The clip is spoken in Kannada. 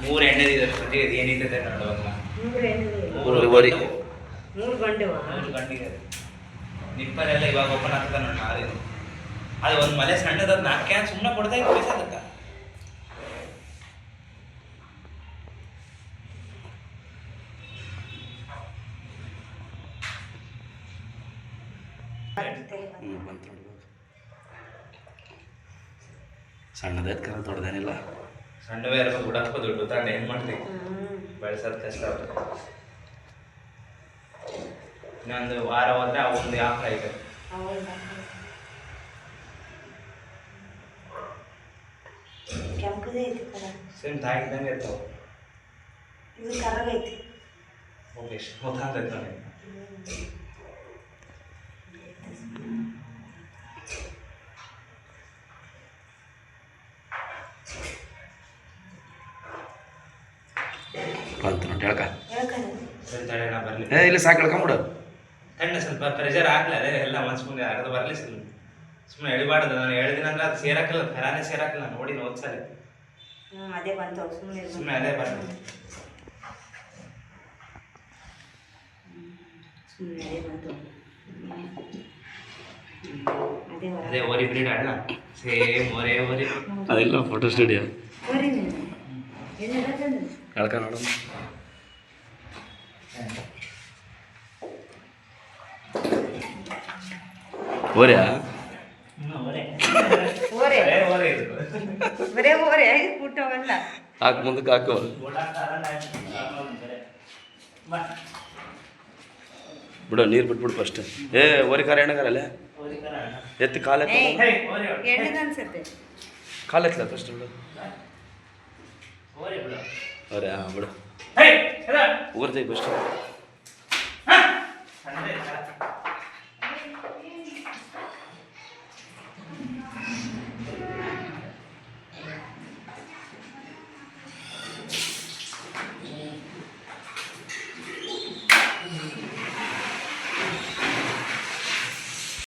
ಮೂರು ಎಣ್ಣೆದಿದೆ ಏನಿದೆ ಮೂರುವರೆ 3 ಗಂಟೆ ನಿಪ್ಪರೆಲ್ಲ ಇವಾಗ ಓಪನ್ ಆಗ್ತದೆ ನೋಡಿ ಅದು ಒಂದು ಮಲೆ ಸಣ್ಣದ 4 ಕ್ಯಾನ್ ಸುಮ್ಮನೆ ಕೊಡ್ತಾ ಇತ್ತು ಪೈಸೆ ಅದಕ್ಕೆ ಸಣ್ಣದೈತ್ ಕರ ದೊಡ್ಡದೇನಿಲ್ಲ ಸಣ್ಣವೇ ಇರಬೇಕು ಹುಡಕ್ಕು ದುಡ್ಡು ತಂಡ ಏನು ಮಾಡ್ತೀವಿ ಬೆಳೆಸೋದು ಕಷ್ಟ ಇನ್ನೊಂದು ವಾರ ಹೋದ್ರೆ ಒಂದು ಆಫರ್ ಆಯ್ತು ಸೇಮ್ ತಾಗಿದ್ದಂಗೆ ಇರ್ತಾವೆ ಇದು ಕರಗೈತಿ ಓಕೆ ಎಷ್ಟು ಗೊತ್ತಾಗ್ತೈತೆ ನನಗೆ ಬಂತು ನೋಡಿ ಹೇಳ್ಕ ಸರಿ ತಡೆ ನಾ ಬರಲಿ ಇಲ್ಲಿ ಸಾಕು ಹೇಳ್ಕೊಂಬಿಡು ತಣ್ಣ ಸ್ವಲ್ಪ ಪ್ರೆಷರ್ ಹಾಕ್ಲ ಅದೇ ಎಲ್ಲ ಮನ್ಸು ಮುಂದೆ ಆಗದು ಬರಲಿ ಸುಮ್ಮನೆ ಎಳಿಬಾರ್ದು ನಾನು ಹೇಳಿದಿನ ಅಂದ್ರೆ ಅದು ಸೇರಾಕಿಲ್ಲ ಖರಾನೇ ಸೇರಾಕಿಲ್ಲ ನೋಡಿ ಓದ್ಸಲಿ ಅದೇ ಬಂತು ಸುಮ್ಮನೆ ಅದೇ ಬರಲಿ ಅದೇ ಓರಿ ಬ್ರೀಡ್ ಅಲ್ಲ ಸೇಮ್ ಓರೇ ಓರಿ ಅದೆಲ್ಲ ಫೋಟೋ ಸ್ಟುಡಿಯೋ ಹೇಳ್ಕ ನೋಡು ಓರ್ಯಾ ಹಾಕು ಮುಂದಕ್ಕೆ ಹಾಕು ಬಿಡು ನೀರು ಬಿಟ್ಬಿಡು ಫಸ್ಟ್ ಓರಿ ಖಾರ ಎಣ್ಣೆಗಾರಲ್ಲೇ ಎತ್ತಿ ಕಾಲ ಕಾಲ ಎತ್ತಲ ಫಸ್ಟ್ ಬಿಡು ಓರೆ ಬಿಡು ಊರ್ಜೈ ಫಸ್ಟ್